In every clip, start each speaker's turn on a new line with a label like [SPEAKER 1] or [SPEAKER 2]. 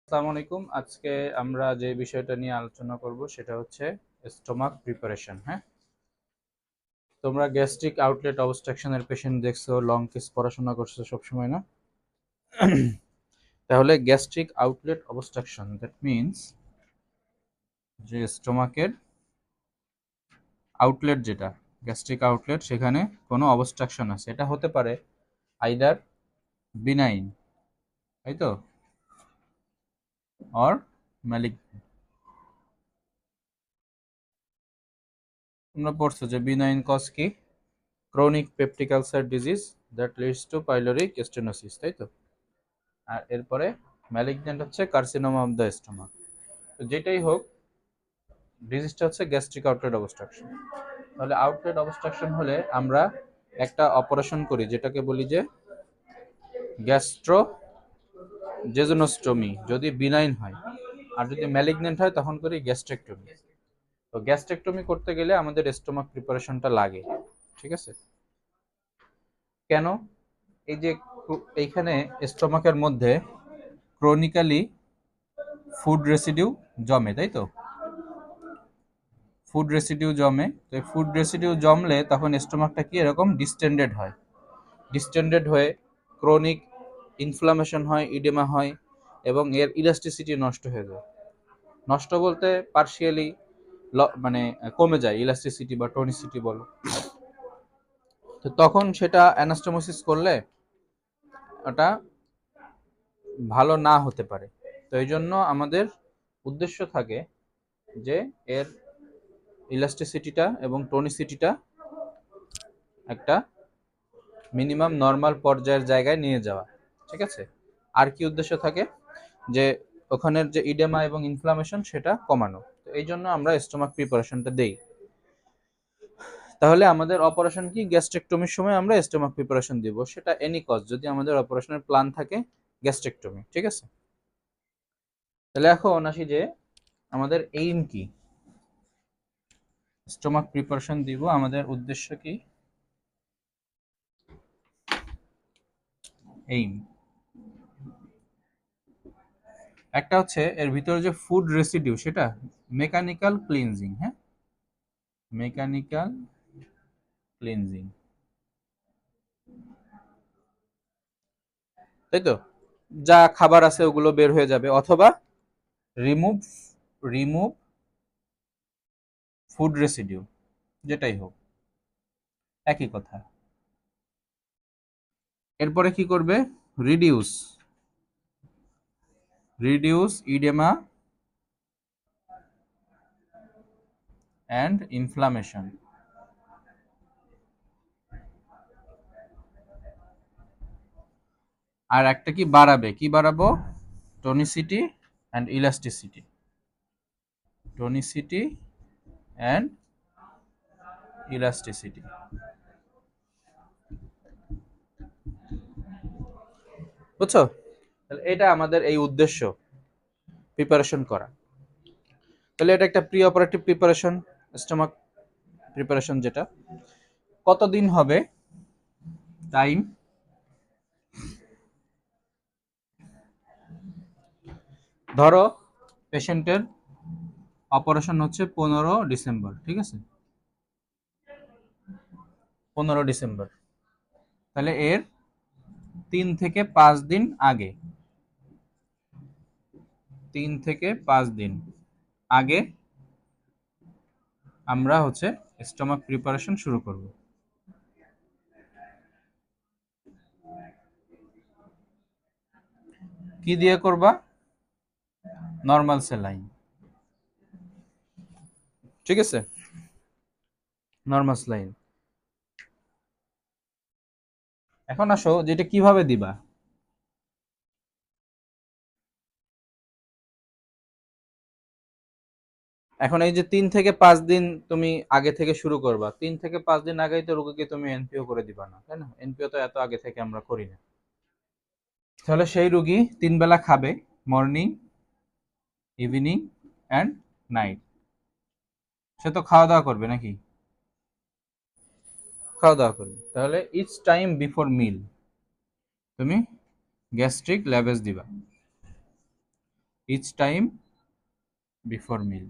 [SPEAKER 1] আসসালামু আলাইকুম। আজকে আমরা যে বিষয়টা নিয়ে আলোচনা করব সেটা হচ্ছে স্টোমাক প্রিপারেশন। হ্যাঁ, তোমরা গ্যাস্ট্রিক আউটলেট অবস্ট্রাকশনের পেশেন্ট দেখছো, লং কেস পড়াশোনা করছো সবসময় না? তাহলে gastric outlet obstruction that means যে স্টোমাকের আউটলেট, যেটা গ্যাস্ট্রিক আউটলেট, সেখানে কোনো অবস্ট্রাকশন আছে। এটা হতে পারে আইদার বিনাইন, তাই তো, অর ম্যালিক। তোমরা পড়ছো যে বিনাইন কজ কি? Chronic peptic ulcer disease that leads to pyloric stenosis, তাই তো। আর এরপরে ম্যালিগন্যান্ট হচ্ছে কার্সিনোমা অফ দ্য স্টোমাক। তো যেটাই হোক, ডিজিজটা হচ্ছে গ্যাস্ট্রিক আউটলেট অবস্ট্রাকশন। তাহলে আউটলেট অবস্ট্রাকশন হলে আমরা একটা অপারেশন করি যেটাকে বলি যে গ্যাস্ট্রো জেজোনোস্টোমি, যদি বিনাইন হয়। আর যদি ম্যালিগন্যান্ট হয় তখন করি গ্যাস্ট্রেক্টমি। তো গ্যাস্ট্রেক্টমি করতে গেলে আমাদের স্টোমাক প্রিপারেশনটা লাগে, ঠিক আছে? কেন? এই যে এইখানে স্টোমাকের মধ্যে ক্রনিক্যালি ফুড রেসিডিউ জমে, তাই তো। ফুড রেসিডিউ জমে, তো এই ফুড রেসিডিউ জমলে তখন স্টোমাকটা কি এরকম ডিস্টেন্ডেড হয়। ডিস্টেন্ডেড হয়ে ক্রনিক ইনফ্লামেশন হয়, ইডেমা হয়, এবং এর ইলাস্টিসিটি নষ্ট হয়ে যায়। নষ্ট বলতে পার্শিয়ালি মানে কমে যায় ইলাস্টিসিটি বা টনিসিটি বলো। তো তখন সেটা অ্যানাস্টোমোসিস করলে ওটা ভালো না হতে পারে। তো এই জন্য আমাদের উদ্দেশ্য থাকে যে এর ইলাস্টিসিটিটা এবং টনিসিটিটা একটা মিনিমাম নর্মাল পর্যায়ের জায়গায় নিয়ে যাওয়া, ঠিক আছে। আর কি উদ্দেশ্য থাকে? যে ওখানের যে ইডেমা এবং ইনফ্লামেশন সেটা কমানো। তো এই জন্য আমরা স্টোমাক প্রিপারেশনটা দেই। তাহলে আমাদের অপারেশন কি? গ্যাস্ট্রেক্টমির সময় আমরা স্টোমাক প্রিপারেশন দিব, সেটা এনি কজ, যদি আমাদের অপারেশনের প্ল্যান থাকে গ্যাস্ট্রেক্টমি, ঠিক আছে। তাহলে এখন আসি যে আমাদের এইম কি। স্টোমাক প্রিপারেশন দিব, আমাদের উদ্দেশ্য কি? এইম একটা হচ্ছে এর ভিতরে যে ফুড রেসিডিউ সেটা মেকানিক্যাল ক্লিনজিং। হ্যাঁ, মেকানিক্যাল ক্লিনজিং, তাই তো। যা খাবার আছে ওগুলো বের হয়ে যাবে, অথবা রিমুভ রিমুভ ফুড রেসিডিউ, যেটাই হোক একই কথা। এরপরে কি করবে? Reduce reduce edema and inflammation. আর একটা কি বাড়াবে? কি বাড়াবো? Tonicity and elasticity. Tonicity and elasticity, বুঝছো? তাহলে এটা আমাদের এই উদ্দেশ্য, প্রিপারেশন করা। তাহলে এটা একটা pre operative preparation, stomach preparation. যেটা কতদিন হবে টাইম? ধরো পেশেন্টের অপারেশন হচ্ছে 15 ডিসেম্বর, ঠিক আছে। 15 ডিসেম্বর, তাহলে এর 3 থেকে 5 দিন আগে, 3 থেকে 5 দিন আগে আমরা হচ্ছে স্টোমাক প্রিপারেশন শুরু করব। কি দিয়ে করবা? নর্মাল স্যালাইন, ঠিক আছে, নর্মাল স্যালাইন। এখন আসো যেটা কিভাবে দিবা। এখন এই যে 3 থেকে 5 দিন তুমি আগে থেকে শুরু করবা, 3 থেকে 5 দিন আগেই তো রোগীকে তুমি এনপিও করে দিবা না, তাই না? এনপিও তো এত আগে থেকে আমরা করি না। তাহলে সেই রুগী 3 বেলা খাবে, মর্নিং, ইভিনিং অ্যান্ড নাইট। সে তো খাওয়া দাওয়া করবে নাকি? খাওয়া দাওয়া করবে। তাহলে ইচ টাইম বিফোর মিল তুমি গ্যাস্ট্রিক ল্যাভেজ দিবা। Each time before meal.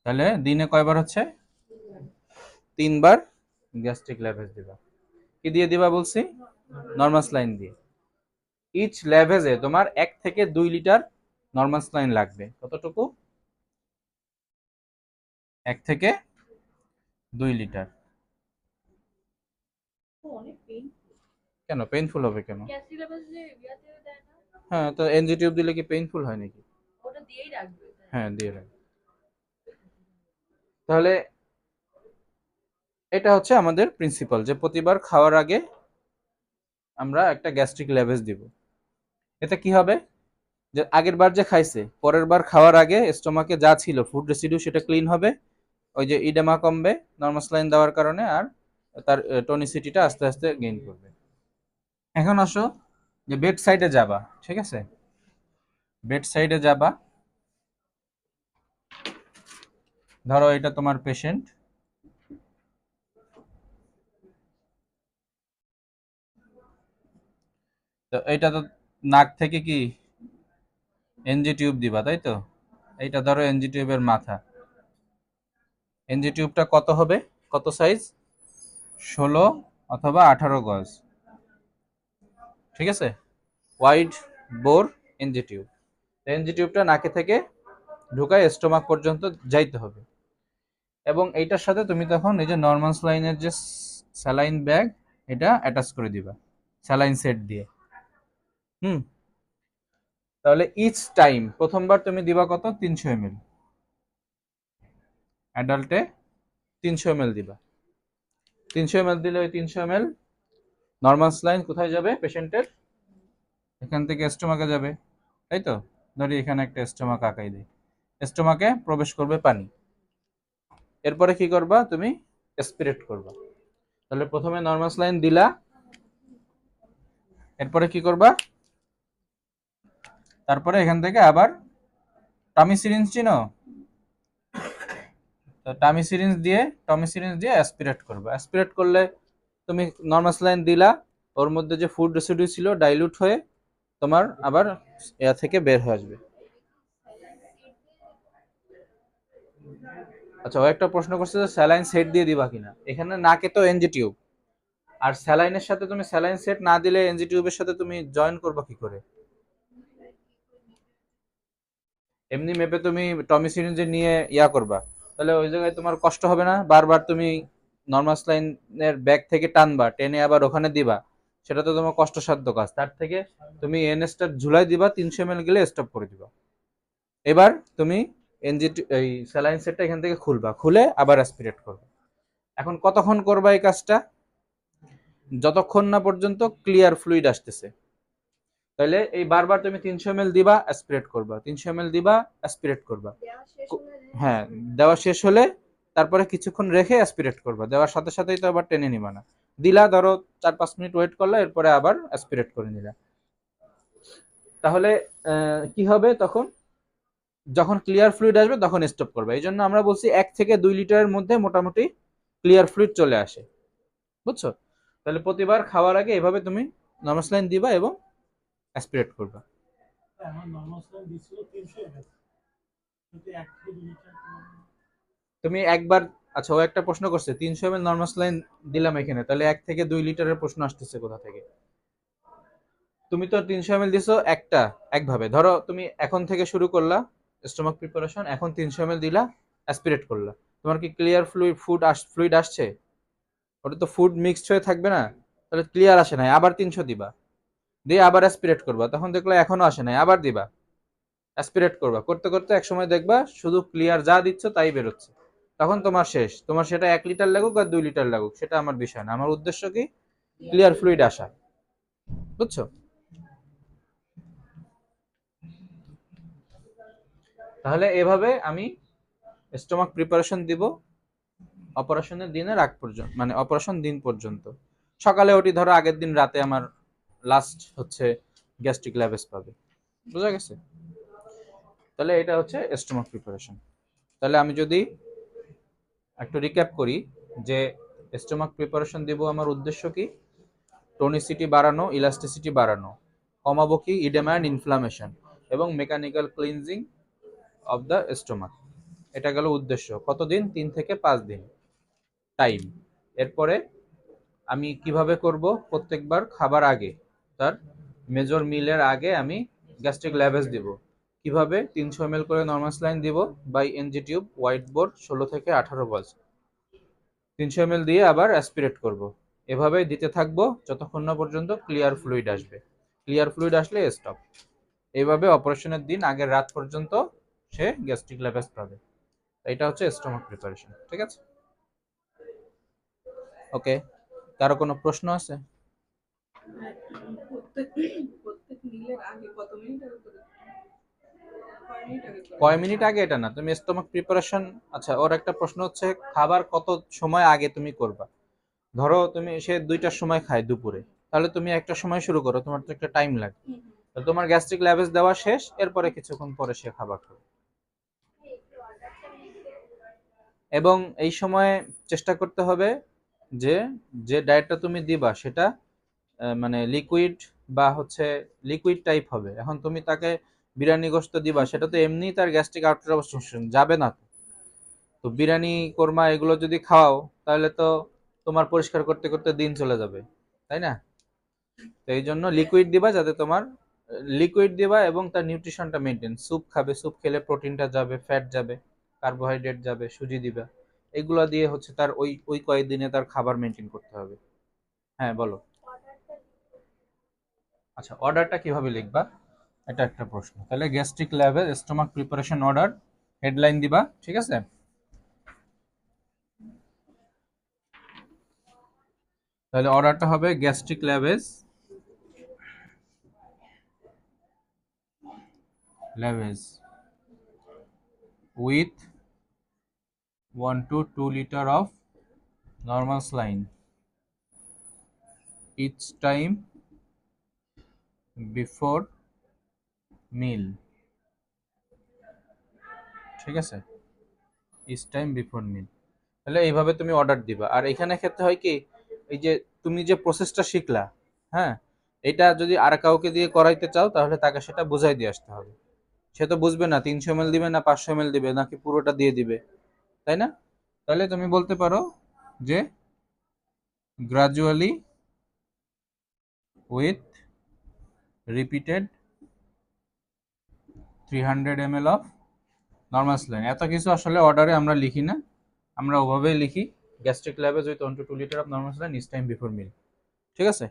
[SPEAKER 1] তাহলে দিনে কয়বার হচ্ছে? 3বার গ্যাস্ট্রিক ল্যাভেজ দিবা। কি দিয়ে দিবা বলছি? নর্মাল স্যালাইন দিয়ে। ইচ ল্যাভেজে তোমার 1 থেকে 2 লিটার নর্মাল স্যালাইন লাগবে। কতটুকু? 1 থেকে 2 লিটার। কেন পেইনফুল হবে কেন? হ্যাঁ, তো এনজি টিউব দিলে কি পেইনফুল হয় নাকি? হ্যাঁ, দিয়ে রাখবে। তাহলে এটা হচ্ছে আমাদের প্রিন্সিপাল, যে প্রতিবার খাওয়ার আগে আমরা একটা গ্যাস্ট্রিক ল্যাভেজ দিব। এতে কি হবে, যে আগের বার যে খাইছে পরের বার খাওয়ার আগে স্টোমাকে যা ছিল ফুড রেসিডিউ সেটা ক্লিন হবে, ওই যে ইডেমা কমবে নর্মাল স্যালাইন দেওয়ার কারণে, আর তার টনিসিটিটা আস্তে আস্তে গেইন করবে। এখন আসো যে বেড সাইডে যাবা, ঠিক আছে? বেড সাইডে যাবা, ধরো এটা তোমার পেশেন্ট, তো এইটা তো নাক থেকে কি এনজি টিউব দিবা, তাই তো? এইটা ধরো এনজি টিউবের মাথা। এনজি টিউবটা কত হবে, কত সাইজ? 16 অথবা 18 গজ, ঠিক আছে? Wide bore NG tube. NG টিউবটা নাকে থেকে ঢুকায় স্টোমাক পর্যন্ত যাইতে হবে। এবং এইটার সাথে তুমি তখন এই যে নর্মাল স্যালাইনের যে স্যালাইন ব্যাগ, এটা অ্যাটাচ করে দিবা স্যালাইন সেট দিয়ে। হুম। তাহলে ইচ টাইম প্রথমবার তুমি দিবা কত? 300 ml। অ্যাডাল্টে 300 ml দিবা। 300 ml দিলে ওই 300 ml নর্মাল স্যালাইন কোথায় যাবে পেশেন্টের? এখান থেকে স্টোমাকে যাবে, তাই তো? ধরি এখানে একটা স্টোমাক আঁকাই দিই, স্টোমাকে প্রবেশ করবে পানি। এরপরে কি করবা তুমি? অ্যাসপিরেট করবা। তাহলে প্রথমে নর্মাল স্যালাইন দিলা, এরপরে কি করবা? তারপরে এখান থেকে আবার টামি সিরিঞ্জ চিনো? তো টমি সিরিঞ্জ দিয়ে অ্যাসপিরেট করবা। অ্যাসপিরেট করলে তুমি নর্মাল স্যালাইন দিলা, ওর মধ্যে যে ফুড রেসিডিউ ছিল ডাইলুট হয়ে তোমার আবার এয়া থেকে বের হয়ে আসবে। আচ্ছা, ও একটা প্রশ্ন করছে যে স্যালাইন সেট দিয়ে দিবা কিনা। এখানে নাকে তো এনজি টিউব, আর স্যালাইনের সাথে তুমি স্যালাইন সেট না দিলে এনজি টিউবের সাথে তুমি জয়েন করবা কি করে? এমনি মেপে তুমি টমি সিরিঞ্জে নিয়ে ইয়া করবা, তাহলে ওই জায়গায় তোমার কষ্ট হবে না? বারবার তুমি নর্মাল স্যালাইনের ব্যাগ থেকে টানবা, টেনে আবার ওখানে দিবা, সেটা তো তোমার কষ্টসাধ্য কাজ। তার থেকে তুমি এনএসটা ঝুলাই দিবা, 300 ml গেলে স্টপ করে দিবা। এবার তুমি এনজি এই স্যালাইন সেটটা এখান থেকে খুলবা, খুলে আবার অ্যাসপিরেট করবা। এখন কতক্ষণ করবা এই কাজটা? যতক্ষণ না পর্যন্ত ক্লিয়ার ফ্লুইড আসতেছে। তাহলে এই বারবার তুমি 300 ml দিবা, অ্যাসপিরেট করবা, 300 ml দিবা, অ্যাসপিরেট করবা। হ্যাঁ, দেওয়া শেষ হলে তারপরে কিছুক্ষণ রেখে অ্যাসপিরেট করবা। দেওয়ার সাথে সাথেই তো আবার টেনে নিবা না। দিলা, ধরো 4-5 মিনিট ওয়েট করলা, এরপরে আবার অ্যাসপিরেট করে নিলা। তাহলে কি হবে তখন? যখন ক্লিয়ার ফ্লুইড আসবে তখন স্টপ করবে। এই জন্য আমরা বলছি 1 থেকে 2 লিটারের মধ্যে মোটামুটি ক্লিয়ার ফ্লুইড চলে আসে। বুঝছো? তাহলে প্রতিবার খাওয়ার আগে এভাবে তুমি নর্মাল স্যালাইন দিবা এবং অ্যাসপিরেট করবা। তুমি একবার, আচ্ছা ও একটা প্রশ্ন করছে 300 ml নর্মাল স্যালাইন দিলাম এখানে, তাহলে 1 থেকে 2 লিটারের প্রশ্ন আসতেছে কোথা থেকে? তুমি তো 300 ml দিছো একটা, একভাবে ধরো তুমি এখন থেকে শুরু করলা স্টোমাক প্রিপারেশন, এখন 300 ml দিলা, অ্যাসপিরেট করলা, তোমার কি ক্লিয়ার ফ্লুইড আসছে? ওটা তো ফুড মিক্সড হয়ে থাকবে না, তাহলে ক্লিয়ার আসে নাই, আবার 300 দিবা, দিয়ে আবার অ্যাসপিরেট করবা, তখন দেখলা এখনো আসে নাই, আবার দিবা, অ্যাসপিরেট করবা, করতে করতে এক সময় দেখবা শুধু ক্লিয়ার যা দিচ্ছ তাই বেরোচ্ছে। তখন তোমার শেষ, তোমার সেটা 1 লিটার লাগুক আর 2 লিটার লাগুক সেটা আমার বিষয় না, আমার উদ্দেশ্য কি? ক্লিয়ার ফ্লুইড আসা। বুঝছো? তাহলে এভাবে আমি স্টোমাক প্রিপারেশন দিব অপারেশনের দিনের আগ পর্যন্ত, মানে অপারেশন দিন পর্যন্ত। সকালে ওটি ধরো আগের দিন রাতে আমার লাস্ট হচ্ছে গ্যাস্ট্রিক ল্যাভেজ পাবে। বুঝা গেছে? তাহলে এটা হচ্ছে স্টোমাক প্রিপারেশন। তাহলে আমি যদি একটু রিক্যাপ করি, যে স্টোমাক প্রিপারেশন দিব আমার উদ্দেশ্য কি? টনিসিটি বাড়ানো, ইলাস্টিসিটি বাড়ানো, কমাবো কি ইডেমা অ্যান্ড ইনফ্লামেশন, এবং mechanical cleansing of the stomach. এটা গেল উদ্দেশ্য। কতদিন? 3 থেকে 5 দিন টাইম। এরপরে আমি কিভাবে করব? প্রত্যেকবার খাবার আগে, তার মেজর মিলের আগে আমি গ্যাস্ট্রিক ল্যাভেজ দিব। কিভাবে? 300 ml করে নর্মাল স্যালাইন দিব by NG tube, white board 16 থেকে 18 বলস। 300 ml দিয়ে আবার অ্যাসপিরেট করব। এভাবেই দিতে থাকবো যতক্ষণ না পর্যন্ত ক্লিয়ার ফ্লুইড আসবে। ক্লিয়ার ফ্লুইড আসলে স্টপ। এইভাবে অপারেশনের দিন আগের রাত পর্যন্ত সে গ্যাস্ট্রিক ল্যাভেজ পাবে। এটা হচ্ছে স্টোমাক প্রিপারেশন। ঠিক আছে, ওকে। কারো কোনো প্রশ্ন আছে? কয় মিনিট আগে এটা না, তুমি স্টোমাক প্রিপারেশন, আচ্ছা ওর একটা প্রশ্ন হচ্ছে খাবার কত সময় আগে তুমি করবা। ধরো তুমি সে 2টার সময় খায় দুপুরে, তাহলে তুমি একটা সময় শুরু করো, তোমার তো একটা টাইম লাগে। তো তোমার গ্যাস্ট্রিক ল্যাভেজ দেওয়া শেষ, এরপরে কিছুক্ষণ পরে সে খাবার খাবে। এবং এই সময়ে চেষ্টা করতে হবে যে যে ডায়েটটা তুমি দিবা সেটা মানে লিকুইড বা হচ্ছে লিকুইড টাইপ হবে। এখন তুমি তাকে বিরিয়ানি গোশত দিবা, সেটা তো এমনি তার গ্যাস্ট্রিক আউটার অবস্ট্রাকশন যাবে না। তো বিরিয়ানি কোরমা এগুলো যদি খাওয়াও তাহলে তো তোমার পরিষ্কার করতে করতে দিন চলে যাবে, তাই না? তো এই জন্য লিকুইড দিবা, যাতে তোমার লিকুইড দিবা এবং তার নিউট্রিশনটা মেনটেন। স্যুপ খাবে, স্যুপ খেলে প্রোটিনটা যাবে, ফ্যাট যাবে, কার্বোহাইড্রেট যাবে, সুজি দিবা। এগুলো দিয়ে হচ্ছে তার ওই ওই কয়েকদিনে তার খাবার মেনটেন করতে হবে। হ্যাঁ বলো। আচ্ছা, অর্ডারটা কিভাবে লিখবা, এটা একটা প্রশ্ন। তাহলে gastric level stomach preparation order headline দিবা, ঠিক আছে? তাহলে অর্ডারটা হবে gastric লেভেজ with 1 to 2 liter of normal saline each time before meal, ঠিক আছে? Each time before meal. তাহলে এইভাবে তুমি অর্ডার দিবা। আর এখানে ক্ষেত্রে হয় কি, এই যে তুমি যে প্রসেসটা শিখলা, হ্যাঁ, এটা যদি আর কাউকে দিয়ে করাইতে চাও তাহলে তাকে সেটা বুঝাই দিয়ে আসতে হবে। সে তো বুঝবে না 300 ml দিবে না 500 ml দিবে নাকি পুরোটা দিয়ে দিবে, তাই না? তাহলে তুমি বলতে পারো যে gradually with repeated 300 ml of normal saline. এত কিছু আসলে অর্ডারে আমরা লিখি না, আমরা ওভাবেই লিখি gastric lavage with 1 to 2 litre of normal saline each time before meal, ঠিক আছে?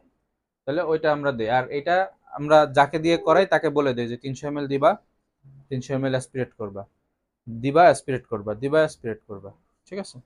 [SPEAKER 1] তাহলে ওইটা আমরা দিই। আর এটা আমরা যাকে দিয়ে করাই তাকে বলে দিই যে 300 ml দিবা, 300 ml অ্যাসপিরেট করবা, দিবা অ্যাসপিরেট করবা, দিবা অ্যাসপিরেট করবা, ঠিক আছে?